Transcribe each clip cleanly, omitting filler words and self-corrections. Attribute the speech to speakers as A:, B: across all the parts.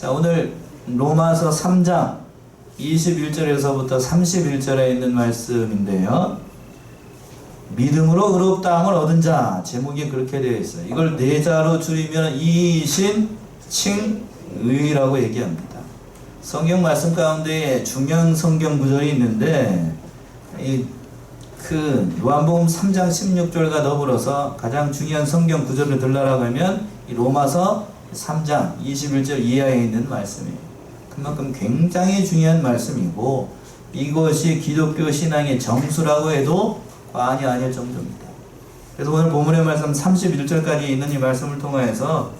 A: 자, 오늘 로마서 3장 21절에서부터 31절에 있는 말씀인데요. 믿음으로 의롭다함을 얻은 자, 제목이 그렇게 되어 있어요. 이걸 네 자로 줄이면 이신 칭의라고 얘기합니다. 성경 말씀 가운데 중요한 성경 구절이 있는데 요한복음 3장 16절과 더불어서 가장 중요한 성경 구절을 들라라고 하면 이 로마서 3장 21절 이하에 있는 말씀이에요. 그만큼 굉장히 중요한 말씀이고 이것이 기독교 신앙의 정수라고 해도 과언이 아닐 정도입니다. 그래서 오늘 본문의 말씀 31절까지 있는 이 말씀을 통해서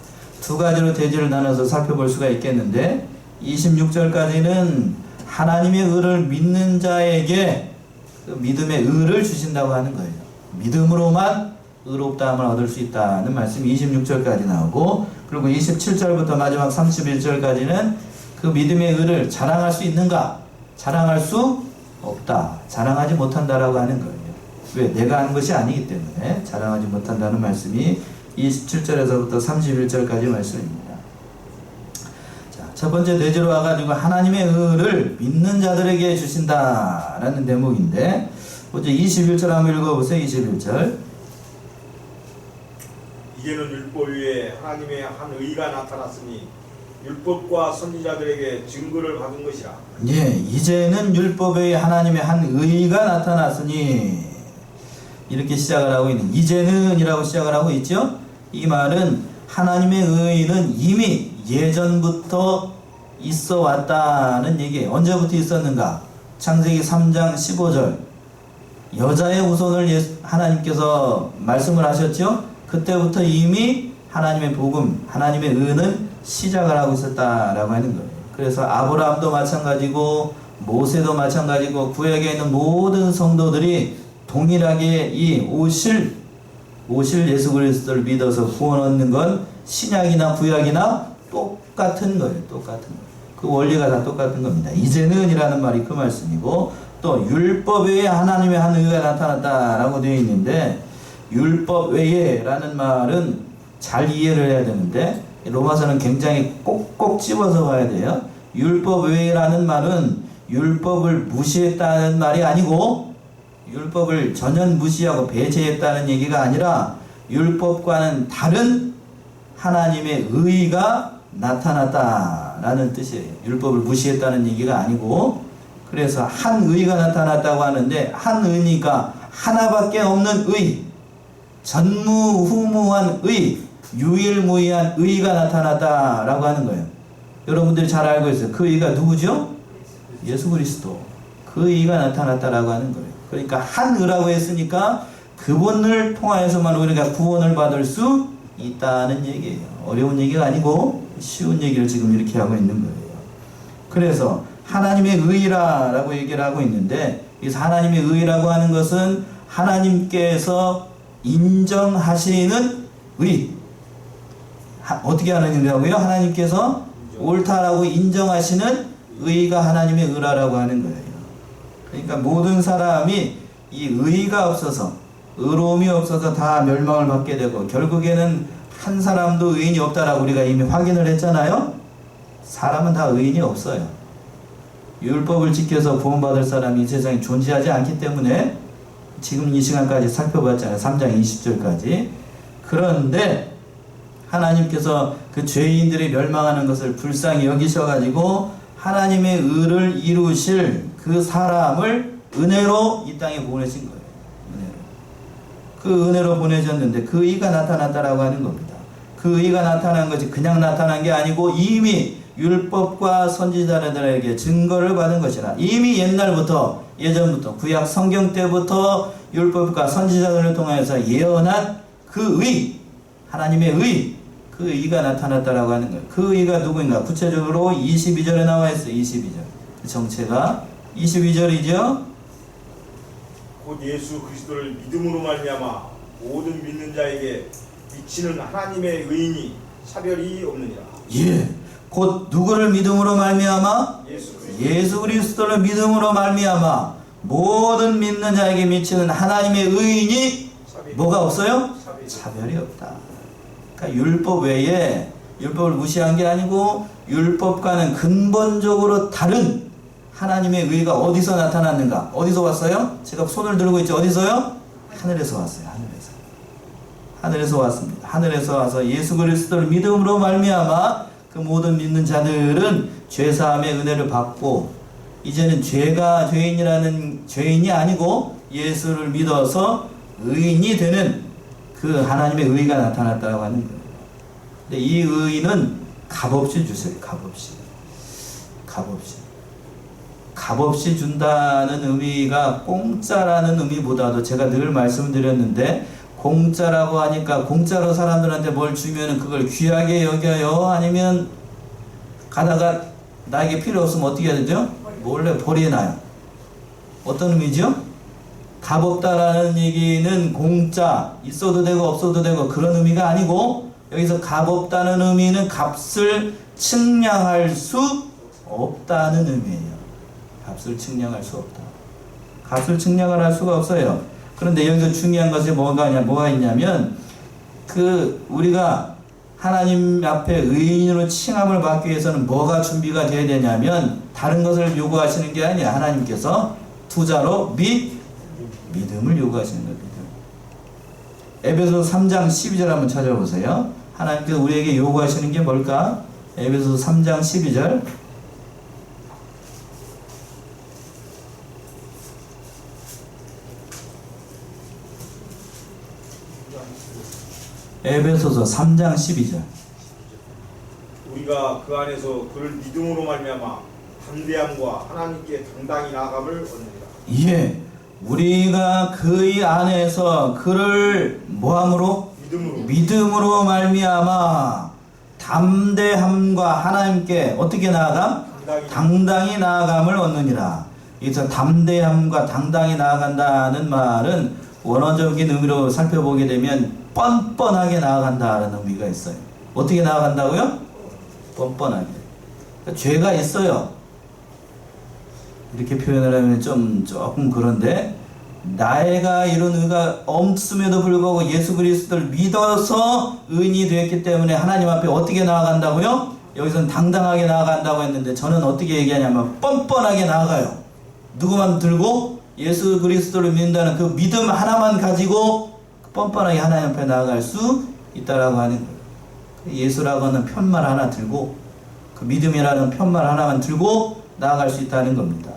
A: 두 가지로 대지를 나눠서 살펴볼 수가 있겠는데 26절까지는 하나님의 의를 믿는 자에게 그 믿음의 의를 주신다고 하는 거예요. 믿음으로만 의롭다함을 얻을 수 있다는 말씀이 26절까지 나오고, 그리고 27절부터 마지막 31절까지는 그 믿음의 의를 자랑할 수 있는가? 자랑할 수 없다. 자랑하지 못한다라고 하는 거예요. 왜? 내가 하는 것이 아니기 때문에 자랑하지 못한다는 말씀이 27절에서부터 31절까지 말씀입니다. 자, 첫 번째 대지로 와가지고 하나님의 의를 믿는 자들에게 주신다라는 대목인데, 먼저 21절 한번 읽어보세요. 21절.
B: 이제는 율법 위에 하나님의 한 의가 나타났으니 율법과 선지자들에게 증거를 받은 것이라.
A: 예, 이제는 율법에 하나님의 한 의가 나타났으니 이렇게 시작을 하고 있는, 이제는 이라고 시작을 하고 있죠. 이 말은 하나님의 의는 이미 예전부터 있어 왔다는 얘기예요. 언제부터 있었는가? 창세기 3장 15절 여자의 후손을 하나님께서 말씀을 하셨죠. 그때부터 이미 하나님의 복음, 하나님의 의는 시작을 하고 있었다라고 하는 거예요. 그래서 아브라함도 마찬가지고 모세도 마찬가지고 구약에 있는 모든 성도들이 동일하게 이 오실 예수 그리스도를 믿어서 구원 얻는 건 신약이나 구약이나 똑같은 거예요. 똑같은 거예요. 그 원리가 다 똑같은 겁니다. 이제는 이라는 말이 그 말씀이고, 또 율법 외에 하나님의 한 의가 나타났다라고 되어 있는데, 율법 외에 라는 말은 잘 이해를 해야 되는데 로마서는 굉장히 꼭꼭 집어서 봐야 돼요. 율법 외라는 말은 율법을 무시했다는 말이 아니고 율법을 전혀 무시하고 배제했다는 얘기가 아니라 율법과는 다른 하나님의 의가 나타났다라는 뜻이에요. 율법을 무시했다는 얘기가 아니고, 그래서 한 의가 나타났다고 하는데 한 의니까 하나밖에 없는 의, 전무후무한 의, 유일무이한 의가 나타났다라고 하는 거예요. 여러분들이 잘 알고 있어요. 그 의가 누구죠? 예수 그리스도. 그 의가 나타났다라고 하는 거예요. 그러니까 한 의라고 했으니까 그분을 통하여서만 우리가 구원을 받을 수 있다는 얘기예요. 어려운 얘기가 아니고 쉬운 얘기를 지금 이렇게 하고 있는 거예요. 그래서 하나님의 의라고 얘기를 하고 있는데, 이 하나님의 의라고 하는 것은 하나님께서 인정하시는 의. 어떻게 하는 의라고요? 하나님께서 옳다라고 인정하시는 의가 하나님의 의라고 하는 거예요. 그러니까 모든 사람이 이 의가 없어서, 의로움이 없어서 다 멸망을 받게 되고 결국에는 한 사람도 의인이 없다라고 우리가 이미 확인을 했잖아요. 사람은 다 의인이 없어요. 율법을 지켜서 구원받을 사람이 이 세상에 존재하지 않기 때문에 지금 이 시간까지 살펴봤잖아요. 3장 20절까지. 그런데 하나님께서 그 죄인들이 멸망하는 것을 불쌍히 여기셔가지고 하나님의 의를 이루실 그 사람을 은혜로 이 땅에 보내신 거예요. 은혜로. 그 은혜로 보내셨는데 그 의가 나타났다라고 하는 겁니다. 그 의가 나타난 것이 그냥 나타난 게 아니고 이미 율법과 선지자들에게 증거를 받은 것이라. 이미 옛날부터, 예전부터, 구약 성경 때부터 율법과 선지자들을 통해서 예언한 그 의, 하나님의 의, 그 의가 나타났다라고 하는 거예요. 그 의가 누구인가? 구체적으로 22절에 나와 있어요. 22절. 그 정체가 22절이죠.
B: 곧 예수 그리스도를 믿음으로 말미암아 모든 믿는 자에게 미치는 하나님의 의인이 차별이 없느니라.
A: 예. 곧 누구를 믿음으로 말미암아? 예수 그리스도를 믿음으로 말미암아 모든 믿는 자에게 미치는 하나님의 의인이 뭐가 없어요? 차별이 없다. 그러니까 율법 외에 율법을 무시한 게 아니고 율법과는 근본적으로 다른 하나님의 의가 어디서 나타났는가? 어디서 왔어요? 제가 손을 들고 있죠. 어디서요? 하늘에서 왔어요. 하늘에서 왔습니다. 하늘에서 와서 예수 그리스도를 믿음으로 말미암아 그 모든 믿는 자들은 죄사함의 은혜를 받고 이제는 죄인이라는 죄인이 아니고 예수를 믿어서 의인이 되는 그 하나님의 의가 나타났다고 하는 거예요. 근데 이 의는 값없이 주세요. 값없이 준다는 의미가 공짜라는 의미보다도 제가 늘 말씀드렸는데 공짜라고 하니까 공짜로 사람들한테 뭘 주면 그걸 귀하게 여겨요? 아니면 가다가 나에게 필요 없으면 어떻게 해야 되죠? 몰래 버리나요? 어떤 의미죠? 값없다라는 얘기는 공짜, 있어도 되고 없어도 되고 그런 의미가 아니고 여기서 값없다는 의미는 값을 측량할 수 없다는 의미예요. 값을 측량할 수 없다. 값을 측량을 할 수가 없어요. 그런데 여기서 중요한 것이 뭐가 있냐면 우리가 하나님 앞에 의인으로 칭함을 받기 위해서는 뭐가 준비가 되어야 되냐면 다른 것을 요구하시는 게 아니야. 하나님께서 투자로 믿음을 요구하시는 겁니다. 에베소서 3장 12절 한번 찾아보세요. 하나님께서 우리에게 요구하시는 게 뭘까? 에베소서 3장 12절. 에베소서 3장 12절.
B: 우리가 그 안에서 그를 믿음으로 말미암아 담대함과 하나님께 당당히 나아감을 얻느니라.
A: 예, 우리가 그의 안에서 그를 뭐함으로? 믿음으로 말미암아 담대함과 하나님께 어떻게 나아감? 당당히 나아감을 얻느니라. 여기서 담대함과 당당히 나아간다는 말은 원어적인 의미로 살펴보게 되면 뻔뻔하게 나아간다는 의미가 있어요. 어떻게 나아간다고요? 뻔뻔하게. 그러니까 죄가 있어요. 이렇게 표현을 하면 조금 그런데 나이가 이런 의가 없음에도 불구하고 예수 그리스도를 믿어서 의인이 되었기 때문에 하나님 앞에 어떻게 나아간다고요? 여기서는 당당하게 나아간다고 했는데 저는 어떻게 얘기하냐면 뻔뻔하게 나아가요. 누구만 들고 예수 그리스도를 믿는다는 그 믿음 하나만 가지고 뻔뻔하게 하나님 앞에 나아갈 수 있다라고 하는 거예요. 예수라고 하는 편말 하나 들고 그 믿음이라는 편말 하나만 들고 나아갈 수 있다는 겁니다.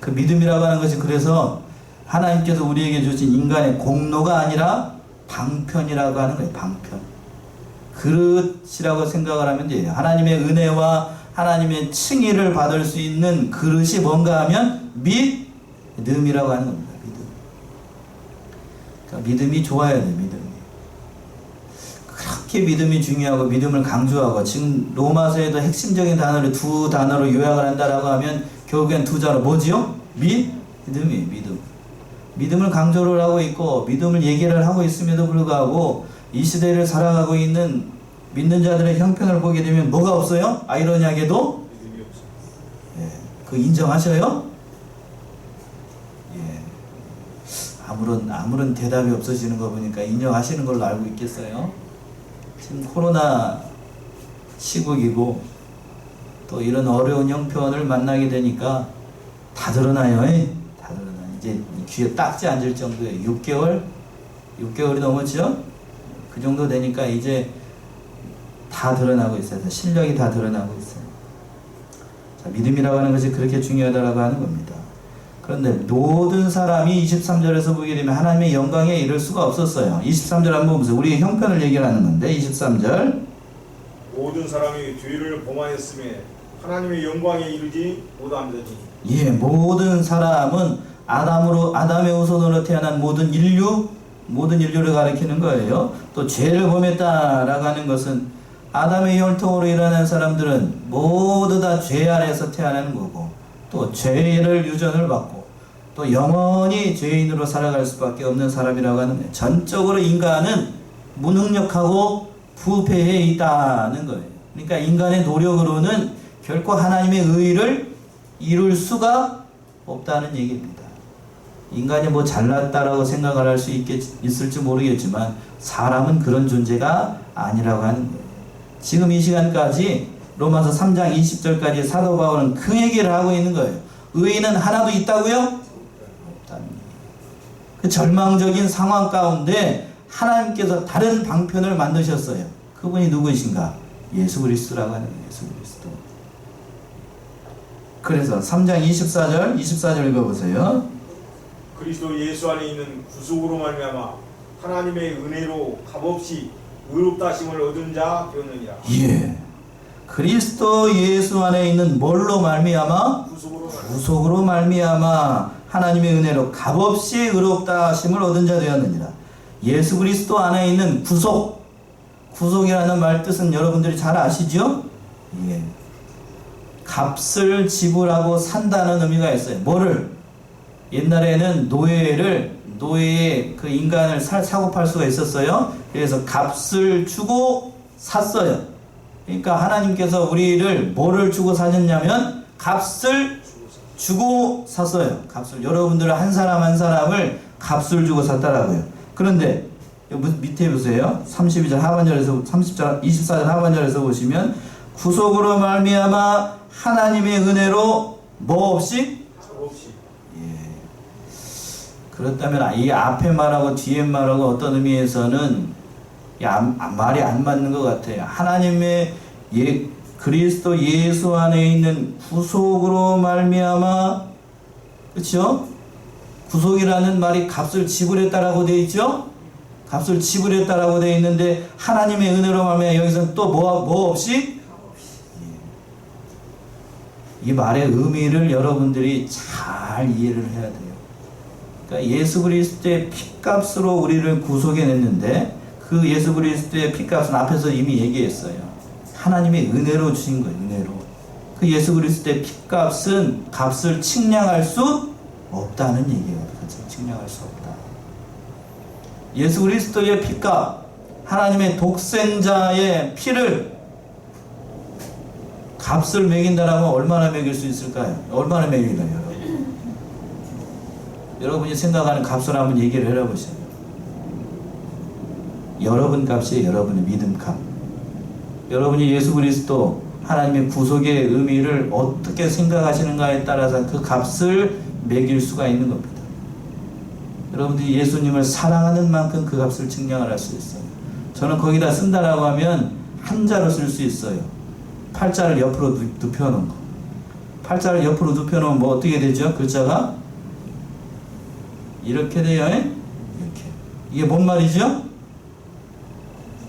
A: 그 믿음이라고 하는 것이 그래서 하나님께서 우리에게 주신 인간의 공로가 아니라 방편이라고 하는 거예요. 방편. 그릇이라고 생각을 하면 돼요. 하나님의 은혜와 하나님의 칭의를 받을 수 있는 그릇이 뭔가 하면 믿음이라고 하는 겁니다. 그러니까 믿음이 좋아야 돼요. 믿음이. 그렇게 믿음이 중요하고 믿음을 강조하고 지금 로마서에도 핵심적인 단어를 두 단어로 요약을 한다라고 하면 결국엔 두 자로 뭐지요? 믿음이에요. 믿음을 강조를 하고 있고 믿음을 얘기를 하고 있음에도 불구하고 이 시대를 살아가고 있는 믿는 자들의 형편을 보게 되면 뭐가 없어요? 아이러니하게도
B: 믿음이 없어요.
A: 예, 그 인정하셔요? 예. 아무런 대답이 없어지는 거 보니까 인정하시는 걸로 알고 있겠어요? 지금 코로나 시국이고 또 이런 어려운 형편을 만나게 되니까 다 드러나요. 다 드러나요. 이제 귀에 딱지 앉을 정도의 6개월이 넘었죠? 그 정도 되니까 이제 다 드러나고 있어요. 실력이 다 드러나고 있어요. 자, 믿음이라고 하는 것이 그렇게 중요하다고 하는 겁니다. 그런데 모든 사람이 23절에서 보게 되면 하나님의 영광에 이를 수가 없었어요. 23절 한번 보세요. 우리의 형편을 얘기하는 건데 23절
B: 모든 사람이 죄를 범하였음에 하나님의 영광에 이르지 못함이더니.
A: 예, 모든 사람은 아담의 후손으로 태어난 모든 인류를 가리키는 거예요. 또 죄를 범했다라고 하는 것은 아담의 혈통으로 일어난 사람들은 모두 다 죄 아래에서 태어나는 거고 또 죄를 유전을 받고 또 영원히 죄인으로 살아갈 수밖에 없는 사람이라고 하는 거예요. 전적으로 인간은 무능력하고 부패해 있다는 거예요. 그러니까 인간의 노력으로는 결코 하나님의 의를 이룰 수가 없다는 얘기입니다. 인간이 뭐 잘났다라고 생각을 할 수 있을지 모르겠지만 사람은 그런 존재가 아니라고 하는 거예요. 지금 이 시간까지 로마서 3장 20절까지 사도 바울은 그 얘기를 하고 있는 거예요. 의인은 하나도 있다고요? 없다는 얘기예요. 그 절망적인 상황 가운데 하나님께서 다른 방편을 만드셨어요. 그분이 누구이신가? 예수 그리스도라고 하는 거예요. 예수 그리스도. 그래서 3장 24절 읽어보세요.
B: 그리스도 예수 안에 있는 구속으로 말미암아 하나님의 은혜로 값없이 의롭다 하심을 얻은 자 되었느니라.
A: 예. 그리스도 예수 안에 있는 뭘로 말미암아? 구속으로 말미암아 하나님의 은혜로 값없이 의롭다 하심을 얻은 자 되었느니라. 예수 그리스도 안에 있는 구속이라는 말 뜻은 여러분들이 잘 아시죠? 예. 값을 지불하고 산다는 의미가 있어요. 뭐를? 옛날에는 노예의 그 인간을 사고 팔 수가 있었어요. 그래서 값을 주고 샀어요. 그러니까 하나님께서 우리를 뭐를 주고 사셨냐면 값을 주고 샀어요. 여러분들 한 사람 한 사람을 값을 주고 샀다라고요. 그런데 밑에 보세요. 32절 하반절에서 24절 하반절에서 보시면 구속으로 말미암아 하나님의 은혜로 뭐 없이? 예. 그렇다면 이 앞에 말하고 뒤에 말하고 어떤 의미에서는 말이 안 맞는 것 같아요. 하나님의 그리스도 예수 안에 있는 구속으로 말미암아, 그렇죠? 구속이라는 말이 값을 지불했다라고 되어 있죠? 값을 지불했다라고 되어 있는데 하나님의 은혜로 말미암아 여기서는 또 뭐 없이? 이 말의 의미를 여러분들이 잘 이해를 해야 돼요. 그러니까 예수 그리스도의 피값으로 우리를 구속해냈는데 그 예수 그리스도의 피값은 앞에서 이미 얘기했어요. 하나님의 은혜로 주신 거예요. 은혜로. 그 예수 그리스도의 피값은 값을 측량할 수 없다는 얘기예요. 측량할 수 없다. 예수 그리스도의 피값, 하나님의 독생자의 피를 값을 매긴다라면 얼마나 매길 수 있을까요? 얼마나 매길까요, 여러분? 여러분이 생각하는 값을 한번 얘기를 해보세요. 여러분 값이 여러분의 믿음 값. 여러분이 예수 그리스도 하나님의 구속의 의미를 어떻게 생각하시는가에 따라서 그 값을 매길 수가 있는 겁니다. 여러분들이 예수님을 사랑하는 만큼 그 값을 측량을 할 수 있어요. 저는 거기다 쓴다라고 하면 한자로 쓸 수 있어요. 팔자를 옆으로 눕혀놓은 거. 팔자를 옆으로 눕혀놓으면 뭐 어떻게 되죠? 글자가 이렇게 돼요. 이렇게. 이게 뭔 말이죠?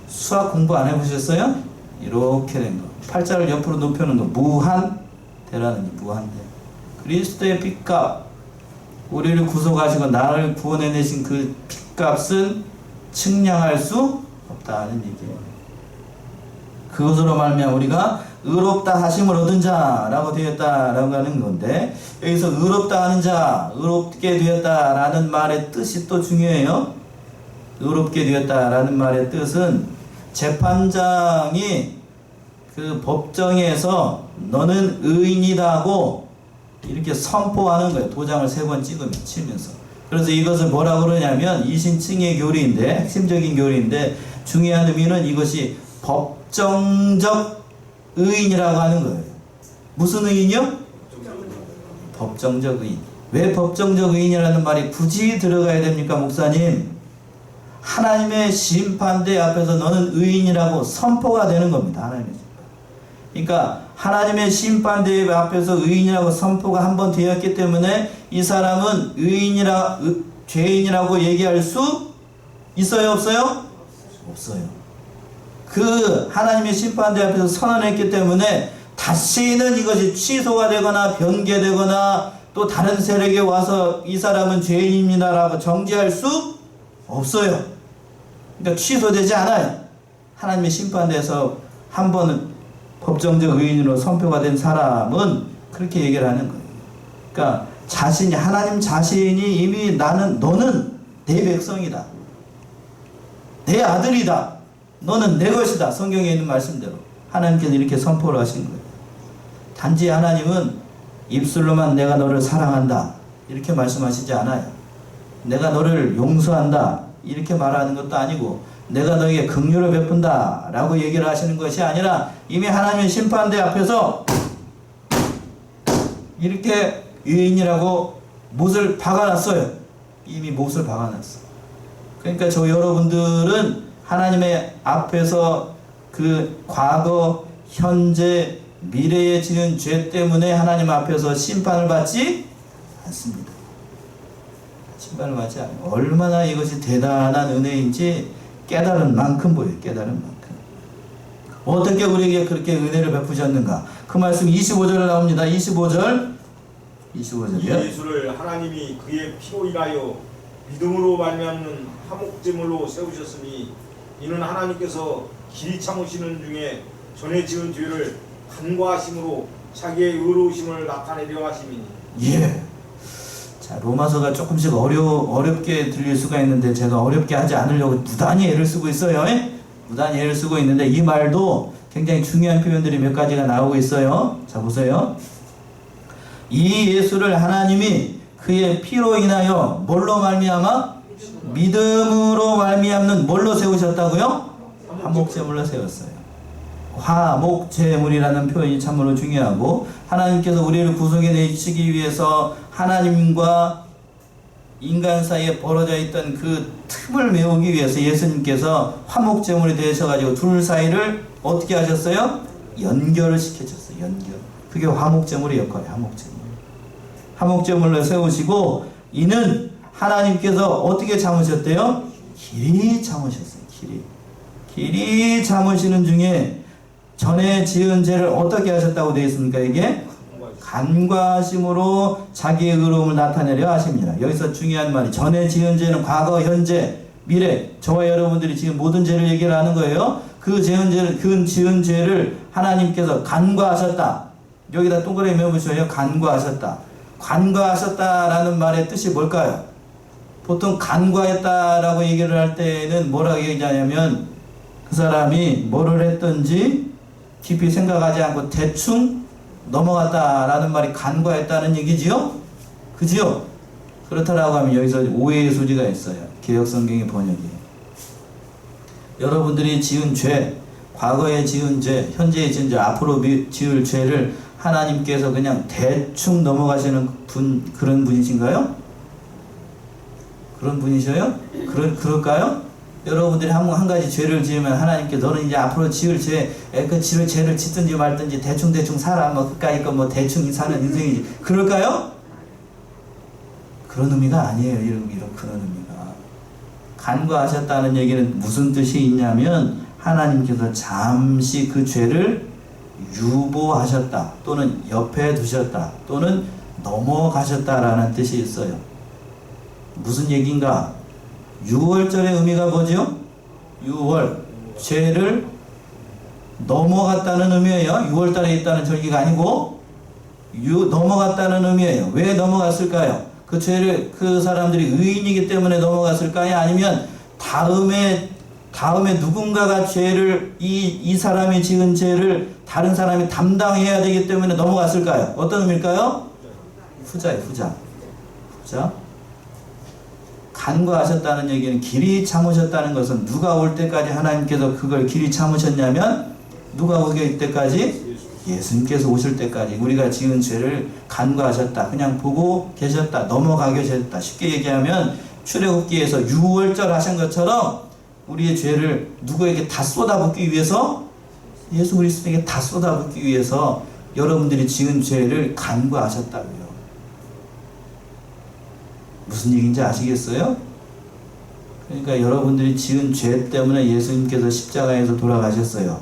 A: 수학 공부 안 해보셨어요? 이렇게 된 거. 팔자를 옆으로 눕혀놓은 거. 무한대라는 무한대. 그리스도의 핏값, 우리를 구속하시고 나를 구원해내신 그 핏값은 측량할 수 없다는 얘기예요. 그것으로 말미암아 우리가 의롭다 하심을 얻은 자라고 되었다라고 하는 건데, 여기서 의롭다 하는 자, 의롭게 되었다라는 말의 뜻이 또 중요해요. 의롭게 되었다라는 말의 뜻은 재판장이 그 법정에서 너는 의인이라고 이렇게 선포하는 거예요. 도장을 3번 치면서. 그래서 이것을 뭐라고 그러냐면 이신칭의 교리인데, 핵심적인 교리인데, 중요한 의미는 이것이 법정적 의인이라고 하는 거예요. 무슨 의인이요? 법정적 의인. 왜 법정적 의인이라는 말이 굳이 들어가야 됩니까, 목사님? 하나님의 심판대 앞에서 너는 의인이라고 선포가 되는 겁니다. 하나님의 심판. 그러니까 하나님의 심판대 앞에서 의인이라고 선포가 한번 되었기 때문에 이 사람은 죄인이라고 얘기할 수 있어요, 없어요? 없어요. 그 하나님의 심판대 앞에서 선언했기 때문에 다시는 이것이 취소가 되거나 변개되거나 또 다른 세력에 와서 이 사람은 죄인입니다라고 정지할 수 없어요. 그러니까 취소되지 않아요. 하나님의 심판대에서 한 번은 법정적 의인으로 선표가 된 사람은 그렇게 얘기를 하는 거예요. 그러니까 하나님 자신이 이미 너는 내 백성이다. 내 아들이다. 너는 내 것이다. 성경에 있는 말씀대로 하나님께서 이렇게 선포를 하신 거예요. 단지 하나님은 입술로만 내가 너를 사랑한다 이렇게 말씀하시지 않아요. 내가 너를 용서한다 이렇게 말하는 것도 아니고 내가 너에게 긍휼을 베푼다 라고 얘기를 하시는 것이 아니라 이미 하나님의 심판대 앞에서 이렇게 유인이라고 못을 박아놨어요. 이미 못을 박아놨어. 그러니까 저 여러분들은 하나님의 앞에서 그 과거, 현재, 미래에 지은 죄 때문에 하나님 앞에서 심판을 받지 않습니다. 심판을 받지 않아요. 얼마나 이것이 대단한 은혜인지 깨달은 만큼 보여요. 깨달은 만큼. 어떻게 우리에게 그렇게 은혜를 베푸셨는가? 그 말씀 25절에 나옵니다. 25절이요.
B: 이 예수를 하나님이 그의 피로 인하여 믿음으로 말미암는 화목제물로 세우셨으니 이는 하나님께서 길이 참으시는 중에 전에 지은 죄를 간과하심으로 자기의 의로우심을 나타내려 하심이니.
A: 예. 자, 로마서가 조금씩 어렵게 들릴 수가 있는데 제가 어렵게 하지 않으려고 무단히 애를 쓰고 있어요. 무단히 애를 쓰고 있는데 이 말도 굉장히 중요한 표현들이 몇 가지가 나오고 있어요. 자, 보세요. 이 예수를 하나님이 그의 피로 인하여 뭘로 말미암아? 믿음으로 말미암는 뭘로 세우셨다고요? 화목제물로 세웠어요. 화목제물이라는 표현이 참으로 중요하고, 하나님께서 우리를 구속해 내시기 위해서 하나님과 인간 사이에 벌어져 있던 그 틈을 메우기 위해서 예수님께서 화목제물이 되셔가지고 둘 사이를 어떻게 하셨어요? 연결을 시켜줬어요. 연결. 그게 화목제물의 역할이에요. 화목제물로 세우시고, 이는 하나님께서 어떻게 참으셨대요? 길이 참으셨어요. 길이 참으시는 중에 전에 지은 죄를 어떻게 하셨다고 되어 있습니까? 이게 간과하심으로 자기의 의로움을 나타내려 하십니다. 여기서 중요한 말이, 전에 지은 죄는 과거, 현재, 미래, 저와 여러분들이 지금 모든 죄를 얘기를 하는 거예요. 그 지은 죄를 하나님께서 간과하셨다. 여기다 동그라미 메모주셔요. 간과하셨다. 간과하셨다라는 말의 뜻이 뭘까요? 보통 간과했다라고 얘기를 할 때는 뭐라고 얘기하냐면, 그 사람이 뭐를 했든지 깊이 생각하지 않고 대충 넘어갔다라는 말이 간과했다는 얘기지요? 그지요? 그렇다라고 하면 여기서 오해의 소지가 있어요. 개역성경의 번역이. 여러분들이 지은 죄, 과거에 지은 죄, 현재에 지은 죄, 앞으로 지을 죄를 하나님께서 그냥 대충 넘어가시는 그런 분이신가요? 그런 분이셔요? 그럴까요? 여러분들이 한 가지 죄를 지으면 하나님께 너는 이제 앞으로 지을 죄를 짓든지 말든지 대충 살아. 뭐 그까이 거 뭐 대충 사는 인생이지. 그럴까요? 그런 의미가 아니에요. 이런 그런 의미가. 간과하셨다는 얘기는 무슨 뜻이 있냐면, 하나님께서 잠시 그 죄를 유보하셨다, 또는 옆에 두셨다, 또는 넘어가셨다라는 뜻이 있어요. 무슨 얘기인가? 6월절의 의미가 뭐죠? 6월, 죄를 넘어갔다는 의미예요. 6월달에 있다는 절기가 아니고 넘어갔다는 의미예요. 왜 넘어갔을까요? 그 죄를 그 사람들이 의인이기 때문에 넘어갔을까요? 아니면 다음에 누군가가 죄를 이 사람이 지은 죄를 다른 사람이 담당해야 되기 때문에 넘어갔을까요? 어떤 의미일까요? 후자예요. 후자. 간과하셨다는 얘기는 길이 참으셨다는 것은 누가 올 때까지 하나님께서 그걸 길이 참으셨냐면, 누가 오게 때까지? 예수님께서 오실 때까지 우리가 지은 죄를 간과하셨다. 그냥 보고 계셨다. 넘어가 계셨다. 쉽게 얘기하면 출애굽기에서 6월절 하신 것처럼 우리의 죄를 누구에게 다 쏟아붓기 위해서, 예수 그리스도에게 다 쏟아붓기 위해서 여러분들이 지은 죄를 간과하셨다고요. 무슨 얘기인지 아시겠어요? 그러니까 여러분들이 지은 죄 때문에 예수님께서 십자가에서 돌아가셨어요.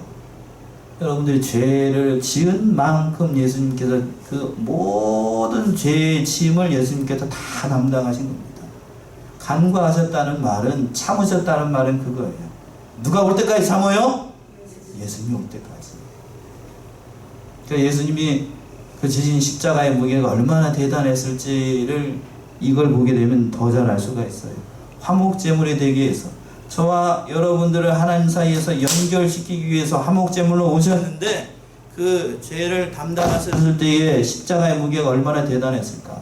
A: 여러분들이 죄를 지은 만큼 예수님께서 그 모든 죄의 짐을 예수님께서 다 담당하신 겁니다. 간과하셨다는 말은, 참으셨다는 말은 그거예요. 누가 올 때까지 참아요? 예수님이 올 때까지. 그러니까 예수님이 그 지신 십자가의 무게가 얼마나 대단했을지를 이걸 보게 되면 더 잘 알 수가 있어요. 화목제물이 되기 위해서, 저와 여러분들을 하나님 사이에서 연결시키기 위해서 화목제물로 오셨는데, 그 죄를 담당하셨을 때의 십자가의 무게가 얼마나 대단했을까?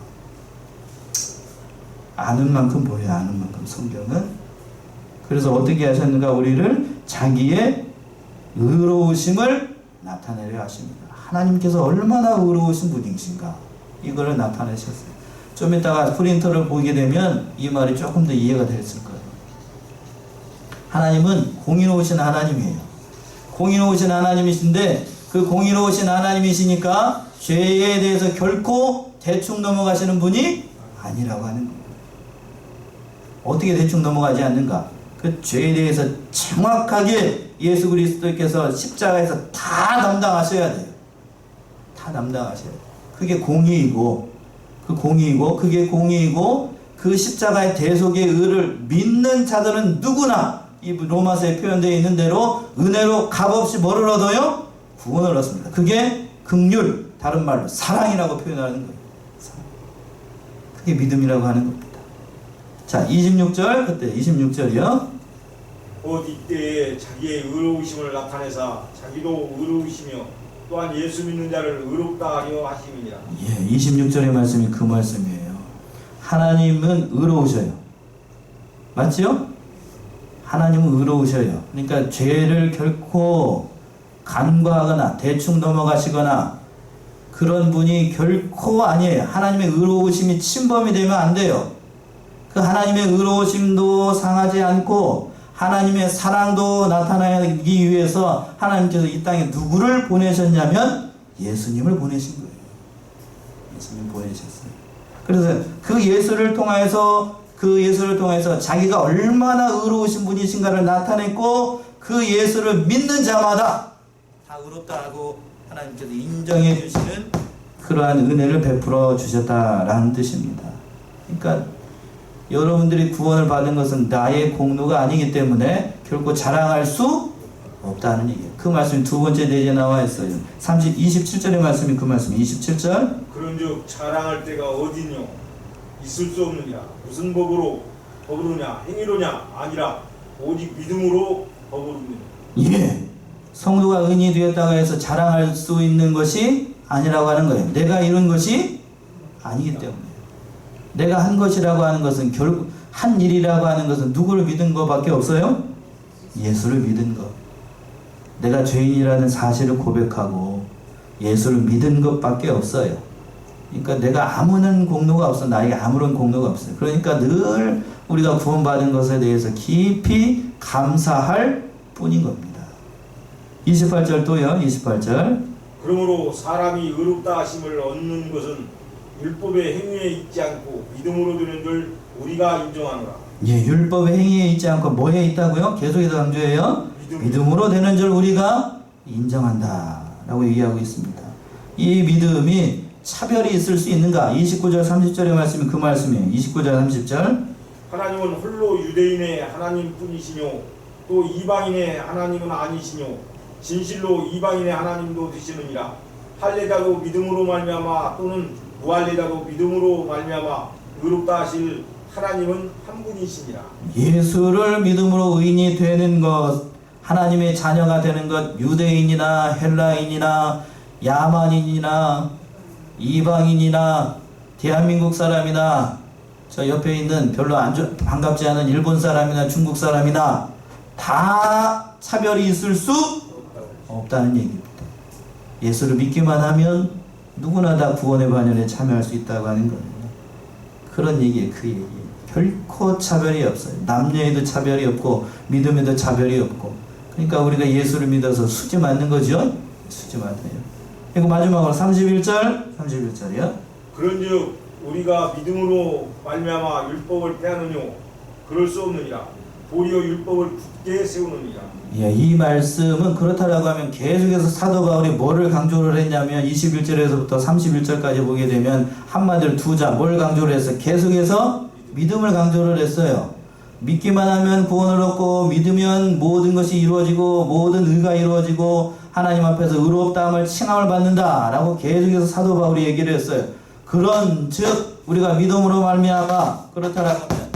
A: 아는 만큼 보여요. 아는 만큼. 성경은 그래서 어떻게 하셨는가? 우리를 자기의 의로우심을 나타내려 하십니다. 하나님께서 얼마나 의로우신 분이신가? 이거를 나타내셨어요. 좀 이따가 프린터를 보게 되면 이 말이 조금 더 이해가 됐을 거예요. 하나님은 공의로우신 하나님이에요. 공의로우신 하나님이신데 그 공의로우신 하나님이시니까 죄에 대해서 결코 대충 넘어가시는 분이 아니라고 하는 거예요. 어떻게 대충 넘어가지 않는가? 그 죄에 대해서 정확하게 예수 그리스도께서 십자가에서 다 담당하셔야 돼요. 다 담당하셔야 돼요. 그게 공의이고, 그게 공의이고, 그 십자가의 대속의 의를 믿는 자들은 누구나 이 로마서에 표현되어 있는 대로 은혜로 값없이 뭐를 얻어요? 구원을 얻습니다. 그게 긍휼, 다른 말로 사랑이라고 표현하는 거예요. 사랑. 그게 믿음이라고 하는 겁니다. 자, 26절, 그때 26절이요.
B: 곧 이때에 자기의 의로우심을 나타내사 자기도 의로우시며 또한 예수 믿는 자를 의롭다 하려 하심이니라.
A: 예, 26절의 말씀이 그 말씀이에요. 하나님은 의로우셔요. 맞죠? 하나님은 의로우셔요. 그러니까 죄를 결코 간과하거나 대충 넘어가시거나 그런 분이 결코 아니에요. 하나님의 의로우심이 침범이 되면 안 돼요. 그 하나님의 의로우심도 상하지 않고 하나님의 사랑도 나타나기 위해서 하나님께서 이 땅에 누구를 보내셨냐면 예수님을 보내신 거예요. 예수님 보내셨어요. 그래서 그 예수를 통해서 자기가 얼마나 의로우신 분이신가를 나타냈고 그 예수를 믿는 자마다 다 의롭다 하고 하나님께서 인정해 주시는 그러한 은혜를 베풀어 주셨다라는 뜻입니다. 그러니까 여러분들이 구원을 받은 것은 나의 공로가 아니기 때문에 결코 자랑할 수 없다는 얘기예요. 그 말씀이 두 번째 내지에 나와 있어요. 27절의 말씀이 그 말씀. 27절.
B: 그런즉 자랑할 때가 어디뇨? 있을 수 없느니라. 무슨 법으로냐? 행위로냐? 아니라 오직 믿음으로 법으로느니라.
A: 예. 성도가 의인이 되었다고 해서 자랑할 수 있는 것이 아니라고 하는 거예요. 내가 이룬 것이 아니기 때문에. 내가 한 것이라고 하는 것은 결국 한 일이라고 하는 것은 누구를 믿은 것밖에 없어요? 예수를 믿은 것. 내가 죄인이라는 사실을 고백하고 예수를 믿은 것밖에 없어요. 그러니까 내가 아무런 공로가 없어. 나에게 아무런 공로가 없어요. 그러니까 늘 우리가 구원받은 것에 대해서 깊이 감사할 뿐인 겁니다. 28절 또요. 28절.
B: 그러므로 사람이 의롭다 하심을 얻는 것은 율법의 행위에 있지 않고 믿음으로 되는 줄 우리가 인정하노라.
A: 예, 율법의 행위에 있지 않고 뭐에 있다고요? 계속해서 강조해요. 믿음으로 되는 줄 우리가 인정한다 라고 얘기하고 있습니다. 이 믿음이 차별이 있을 수 있는가? 29절 30절의 말씀이 그 말씀이에요. 29절 30절.
B: 하나님은 홀로 유대인의 하나님 뿐이시뇨 또 이방인의 하나님은 아니시뇨 진실로 이방인의 하나님도 되시느니라. 할례자도 믿음으로 말미암아 또는 무할례자도 믿음으로 말미암아 의롭다 하실 하나님은 한 분이시니라.
A: 예수를 믿음으로 의인이 되는 것, 하나님의 자녀가 되는 것, 유대인이나 헬라인이나 야만인이나 이방인이나 대한민국 사람이나 저 옆에 있는 별로 반갑지 않은 일본 사람이나 중국 사람이나 다 차별이 있을 수 없다는 얘기입니다. 예수를 믿기만 하면 누구나 다 구원의 반열에 참여할 수 있다고 하는 거예요. 그런 얘기예요. 그 얘기예요. 결코 차별이 없어요. 남녀에도 차별이 없고 믿음에도 차별이 없고. 그러니까 우리가 예수를 믿어서 수지 맞는 거죠. 수지 맞아요. 그리고 마지막으로 31절이요.
B: 그런즉 우리가 믿음으로 말미암아 율법을 폐하느뇨 그럴 수 없느니라. 도리어 율법을 굳게 세우느니라.
A: 예, 이 말씀은 그렇다라고 하면 계속해서 사도 바울이 뭐를 강조를 했냐면 21절에서부터 31절까지 보게 되면 한마디로 뭘 강조를 했어요? 계속해서 믿음을 강조를 했어요. 믿기만 하면 구원을 얻고 믿으면 모든 것이 이루어지고 모든 의가 이루어지고 하나님 앞에서 의롭다함을 칭함을 받는다 라고 계속해서 사도 바울이 얘기를 했어요. 그런 즉 우리가 믿음으로 말미암아 그렇다라고 하면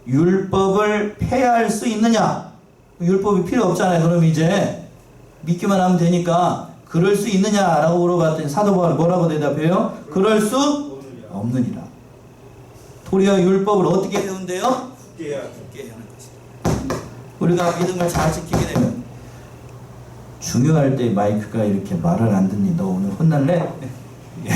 A: 율법을 폐할 수 있느냐? 율법이 필요 없잖아요. 그럼 이제 믿기만 하면 되니까 그럴 수 있느냐라고 물어봤더니 사도 바울이 뭐라고 대답해요? 그럴 수 없느니라. 도리어 율법을 어떻게 배운대요?
B: 굳게 해야
A: 굳게 하는 것이다. 우리가 믿음을 잘 지키게 되면 중요할 때 마이크가 이렇게 말을 안 듣니? 너 오늘 혼날래? 예.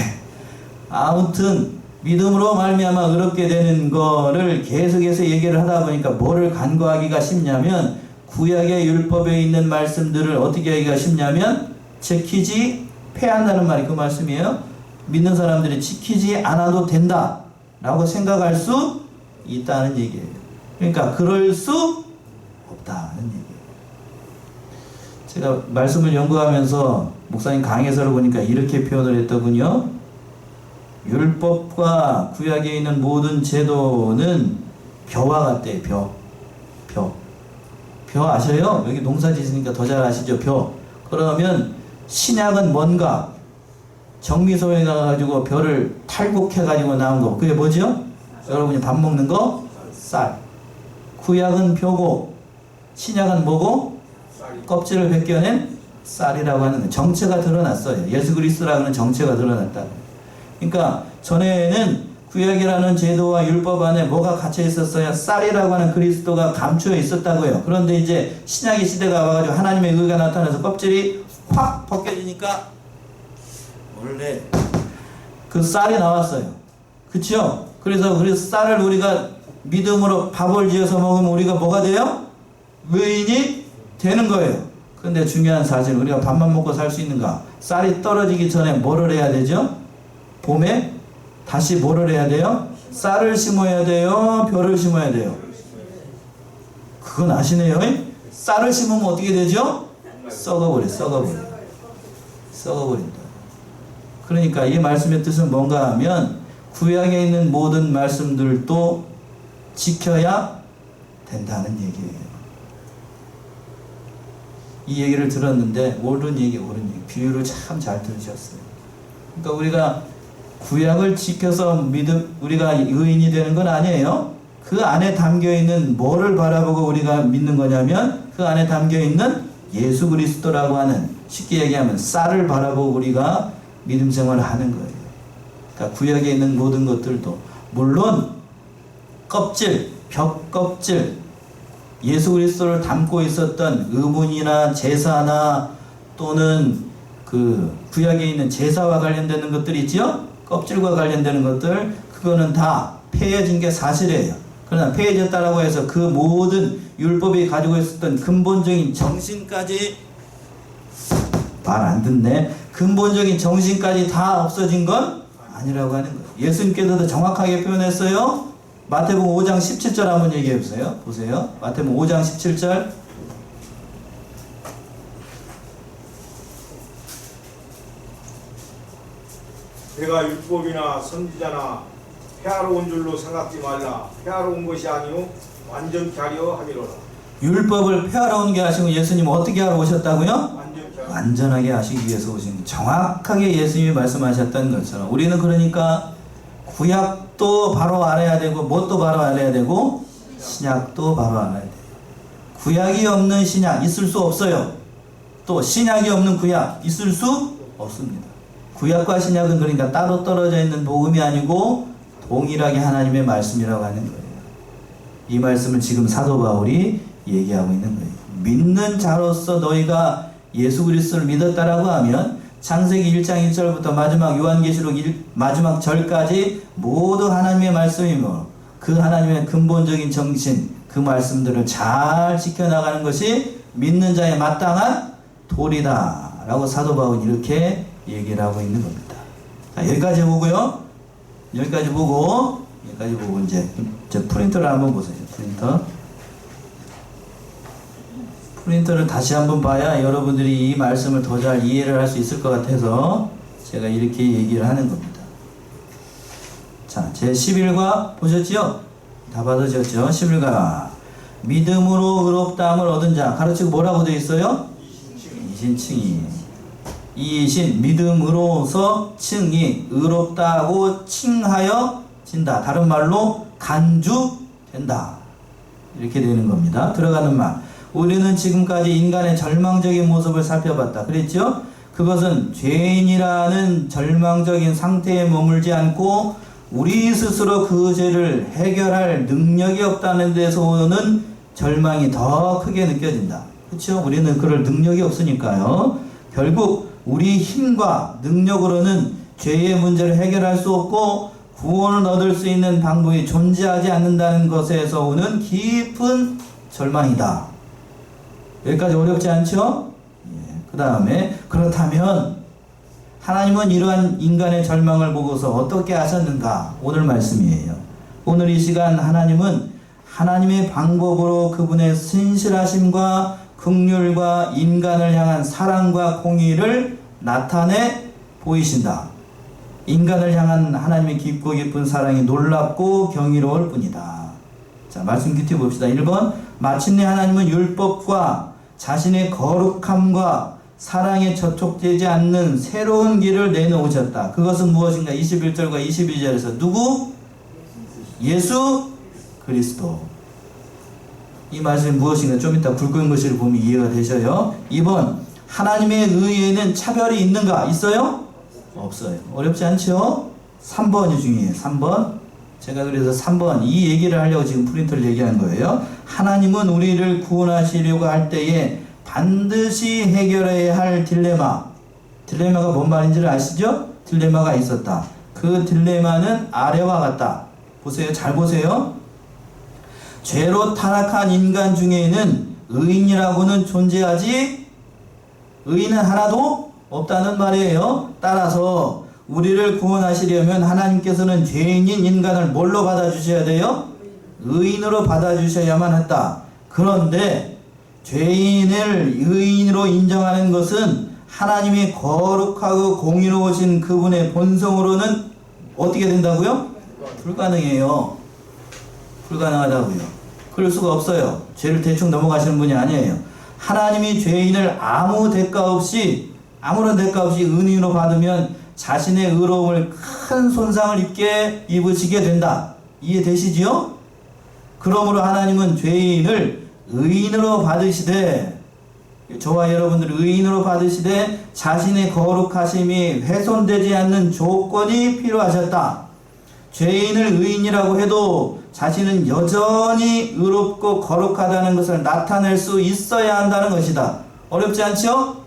A: 아무튼 믿음으로 말미암아 의롭게 되는 거를 계속해서 얘기를 하다 보니까 뭐를 간과하기가 쉽냐면 구약의 율법에 있는 말씀들을 어떻게 하기가 쉽냐면 지키지 패한다는 말이 그 말씀이에요. 믿는 사람들이 지키지 않아도 된다 라고 생각할 수 있다는 얘기예요. 그러니까 그럴 수 없다는 얘기예요. 제가 말씀을 연구하면서 목사님 강해서를 보니까 이렇게 표현을 했더군요. 율법과 구약에 있는 모든 제도는 벼와 같대요. 벼 아셔요? 여기 농사 지으니까 더 잘 아시죠? 벼. 그러면 신약은 뭔가? 정미소에 가가지고 벼를 탈곡해가지고 나온 거. 그게 뭐죠? 여러분이 밥 먹는 거? 쌀. 구약은 벼고 신약은 뭐고? 껍질을 벗겨낸 쌀이라고 하는 거예요. 정체가 드러났어요. 예수 그리스도라는 정체가 드러났다. 그러니까 전에는 구약이라는 제도와 율법 안에 뭐가 갇혀 있었어요? 쌀이라고 하는 그리스도가 감추어 있었다고요. 그런데 이제 신약의 시대가 와가지고 하나님의 의가 나타나서 껍질이 확 벗겨지니까 원래 그 쌀이 나왔어요. 그쵸? 그래서 쌀을 우리가 믿음으로 밥을 지어서 먹으면 우리가 뭐가 돼요? 의인이 되는 거예요. 근데 중요한 사실, 우리가 밥만 먹고 살 수 있는가? 쌀이 떨어지기 전에 뭐를 해야 되죠? 봄에 다시 뭐를 해야 돼요? 쌀을 심어야 돼요? 벼를 심어야 돼요? 그건 아시네요. 쌀을 심으면 어떻게 되죠? 썩어버린다. 그러니까 이 말씀의 뜻은 뭔가 하면 구약에 있는 모든 말씀들도 지켜야 된다는 얘기예요. 이 얘기를 들었는데 옳은 얘기. 비유를 참 잘 들으셨어요. 그러니까 우리가 구약을 지켜서 우리가 의인이 되는 건 아니에요. 그 안에 담겨있는 뭐를 바라보고 우리가 믿는 거냐면 그 안에 담겨있는 예수 그리스도라고 하는, 쉽게 얘기하면 쌀을 바라보고 우리가 믿음 생활을 하는 거예요. 그러니까 구약에 있는 모든 것들도 물론 껍질, 벽껍질, 예수 그리스도를 담고 있었던 의문이나 제사나 또는 그 구약에 있는 제사와 관련되는 것들이 있죠? 껍질과 관련되는 것들, 그거는 다 폐해진 게 사실이에요. 그러나 폐해졌다라고 해서 그 모든 율법이 가지고 있었던 근본적인 정신까지, 말 안 듣네, 근본적인 정신까지 다 없어진 건 아니라고 하는 거예요. 예수님께서도 정확하게 표현했어요. 마태복음 5장 17절 한번 얘기해 보세요. 보세요. 마태복음 5장 17절.
B: 내가 율법이나 선지자나 폐하러 온 줄로 생각지 말라. 폐하러 온 것이 아니요 완전케 하려 함이로라.
A: 율법을 폐하러 온 게 아니고 예수님 어떻게 하러 오셨다고요? 완전하게 하시기 위해서 오신 거예요. 정확하게 예수님이 말씀하셨던 것처럼 우리는 그러니까 구약도 바로 알아야 되고 뭣도 바로 알아야 되고 신약도 바로 알아야 돼요. 구약이 없는 신약 있을 수 없어요. 또 신약이 없는 구약 있을 수 없습니다. 구약과 신약은 그러니까 따로 떨어져 있는 복음이 아니고 동일하게 하나님의 말씀이라고 하는 거예요. 이 말씀을 지금 사도 바울이 얘기하고 있는 거예요. 믿는 자로서 너희가 예수 그리스도를 믿었다라고 하면 창세기 1장 1절부터 마지막 요한계시록 마지막 절까지 모두 하나님의 말씀이며 그 하나님의 근본적인 정신, 그 말씀들을 잘 지켜나가는 것이 믿는 자의 마땅한 도리다 라고 사도 바울은 이렇게 얘기를 하고 있는 겁니다. 자, 여기까지 보고요. 여기까지 보고 이제 프린터를 한번 보세요. 프린터를 다시 한번 봐야 여러분들이 이 말씀을 더 잘 이해를 할 수 있을 것 같아서 제가 이렇게 얘기를 하는 겁니다. 자, 제 11과 보셨죠? 다 받으셨죠? 11과 믿음으로 의롭다함을 얻은 자, 가르치고 뭐라고 되어 있어요? 이신칭이. 이신, 믿음으로서 칭이 의롭다고 칭하여 진다. 다른 말로 간주된다. 이렇게 되는 겁니다. 들어가는 말. 우리는 지금까지 인간의 절망적인 모습을 살펴봤다. 그랬죠? 그것은 죄인이라는 절망적인 상태에 머물지 않고 우리 스스로 그 죄를 해결할 능력이 없다는 데서 오는 절망이 더 크게 느껴진다. 그렇죠? 우리는 그럴 능력이 없으니까요. 결국 우리 힘과 능력으로는 죄의 문제를 해결할 수 없고 구원을 얻을 수 있는 방법이 존재하지 않는다는 것에서 오는 깊은 절망이다. 여기까지 어렵지 않죠? 그 다음에 그렇다면 하나님은 이러한 인간의 절망을 보고서 어떻게 하셨는가? 오늘 말씀이에요. 오늘 이 시간 하나님은 하나님의 방법으로 그분의 신실하심과 긍휼과 인간을 향한 사랑과 공의를 나타내 보이신다. 인간을 향한 하나님의 깊고 깊은 사랑이 놀랍고 경이로울 뿐이다. 자, 말씀 깊이 봅시다. 1번, 마침내 하나님은 율법과 자신의 거룩함과 사랑에 저촉되지 않는 새로운 길을 내놓으셨다. 그것은 무엇인가? 21절과 22절에서 누구? 예수 그리스도. 이 말씀이 무엇인가? 좀 이따 굵은 글씨를 보면 이해가 되셔요. 2번, 하나님의 의에는 차별이 있는가? 있어요? 없어요. 어렵지 않죠? 3번이 중요해요. 3번. 제가 그래서 3번 이 얘기를 하려고 지금 프린터를 얘기한 거예요. 하나님은 우리를 구원하시려고 할 때에 반드시 해결해야 할 딜레마가 뭔 말인지를 아시죠? 딜레마가 있었다. 그 딜레마는 아래와 같다. 보세요. 잘 보세요. 죄로 타락한 인간 중에는 의인이라고는 존재하지 의인은 하나도 없다는 말이에요. 따라서 우리를 구원하시려면 하나님께서는 죄인인 인간을 뭘로 받아주셔야 돼요? 의인으로 받아주셔야만 했다. 그런데 죄인을 의인으로 인정하는 것은 하나님이 거룩하고 공의로우신 그분의 본성으로는 어떻게 된다고요? 불가능해요. 불가능하다고요. 그럴 수가 없어요. 죄를 대충 넘어가시는 분이 아니에요. 하나님이 죄인을 아무런 대가 없이 은인으로 받으면 자신의 의로움을 큰 손상을 입으시게 된다. 이해되시지요? 그러므로 하나님은 죄인을 의인으로 받으시되, 저와 여러분들을 의인으로 받으시되 자신의 거룩하심이 훼손되지 않는 조건이 필요하셨다. 죄인을 의인이라고 해도 자신은 여전히 의롭고 거룩하다는 것을 나타낼 수 있어야 한다는 것이다. 어렵지 않죠?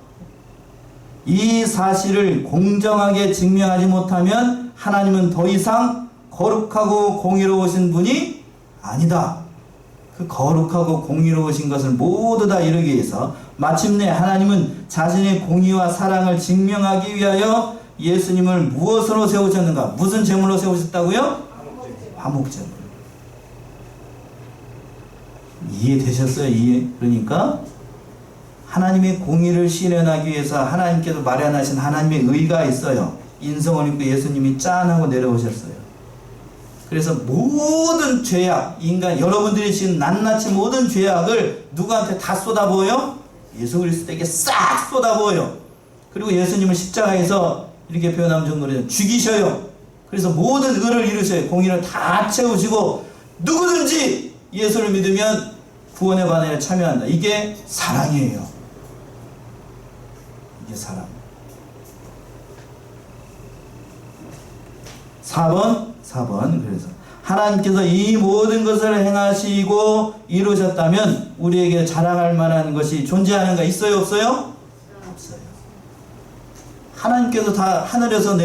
A: 이 사실을 공정하게 증명하지 못하면 하나님은 더 이상 거룩하고 공의로우신 분이 아니다. 그 거룩하고 공의로우신 것을 모두 다 이루기 위해서 마침내 하나님은 자신의 공의와 사랑을 증명하기 위하여 예수님을 무엇으로 세우셨는가? 무슨 제물로 세우셨다고요? 화목제물. 이해되셨어요? 그러니까 하나님의 공의를 실현하기 위해서 하나님께서 마련하신 하나님의 의가 있어요. 인성을 입고 예수님이 짠 하고 내려오셨어요. 그래서 모든 죄악, 인간 여러분들이 지금 낱낱이 모든 죄악을 누구한테 다 쏟아부어요? 예수 그리스도에게 싹 쏟아부어요. 그리고 예수님을 십자가에서 이렇게 표현하면 좀 그래요. 죽이셔요. 그래서 모든 의를 이루셔요. 공의를 다 채우시고 누구든지 예수를 믿으면 구원의 반열에 참여한다. 이게 사랑이에요. 이게 사랑. 4번. 그래서 하나님께서 이 모든 것을 행하시고 이루셨다면 우리에게 자랑할 만한 것이 존재하는가? 있어요? 없어요? 없어요. 하나님께서 다 하늘에서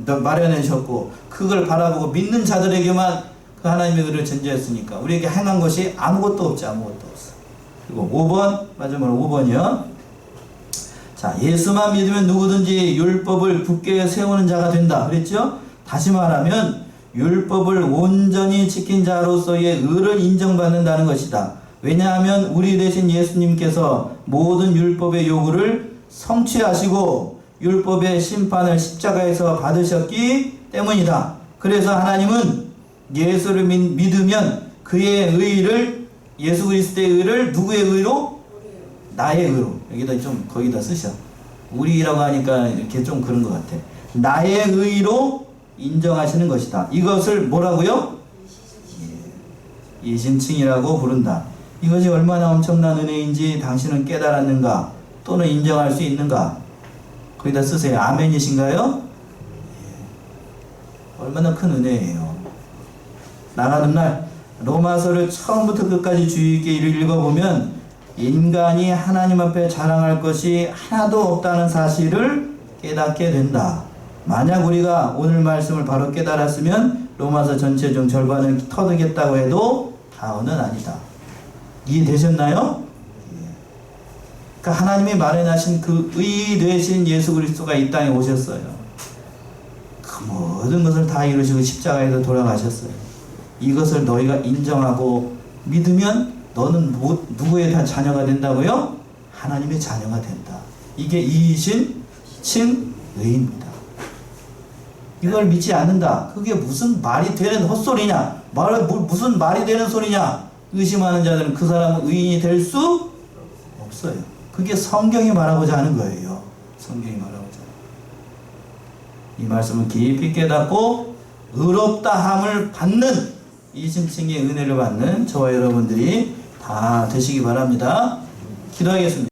A: 마련해주셨고 그걸 바라보고 믿는 자들에게만 그 하나님의 의를 전제했으니까 우리에게 행한 것이 아무것도 없어. 그리고 5번, 마지막으로 5번이요. 자, 예수만 믿으면 누구든지 율법을 굳게 세우는 자가 된다. 그랬죠? 다시 말하면 율법을 온전히 지킨 자로서의 의를 인정받는다는 것이다. 왜냐하면 우리 대신 예수님께서 모든 율법의 요구를 성취하시고 율법의 심판을 십자가에서 받으셨기 때문이다. 그래서 하나님은 예수를 믿으면 그의 의를, 예수 그리스도의 의를 누구의 의로? 나의 의로. 여기다 좀 거기다 쓰셔. 우리라고 하니까 이렇게 좀 그런 것 같아. 나의 의로 인정하시는 것이다. 이것을 뭐라고요? 예신칭이라고 부른다. 이것이 얼마나 엄청난 은혜인지 당신은 깨달았는가? 또는 인정할 수 있는가? 거기다 쓰세요. 아멘이신가요? 얼마나 큰 은혜예요. 나가는 날 로마서를 처음부터 끝까지 주의 있게 읽어보면 인간이 하나님 앞에 자랑할 것이 하나도 없다는 사실을 깨닫게 된다. 만약 우리가 오늘 말씀을 바로 깨달았으면 로마서 전체 중 절반을 터득했다고 해도 다원은 아니다. 이해되셨나요? 그러니까 하나님이 마련하신 그 의 되신 예수 그리스도가 이 땅에 오셨어요. 그 모든 것을 다 이루시고 십자가에서 돌아가셨어요. 이것을 너희가 인정하고 믿으면 너는 누구의 다 자녀가 된다고요? 하나님의 자녀가 된다. 이게 이이신 칭의입니다. 이걸 믿지 않는다. 그게 무슨 말이 되는 헛소리냐? 무슨 말이 되는 소리냐? 의심하는 자들은 그 사람은 의인이 될 수 없어요. 그게 성경이 말하고자 하는 거예요. 성경이 말하고자 하는 거예요. 이 말씀을 깊이 깨닫고 의롭다 함을 받는 이심칭의 은혜를 받는 저와 여러분들이 다 되시기 바랍니다. 기도하겠습니다.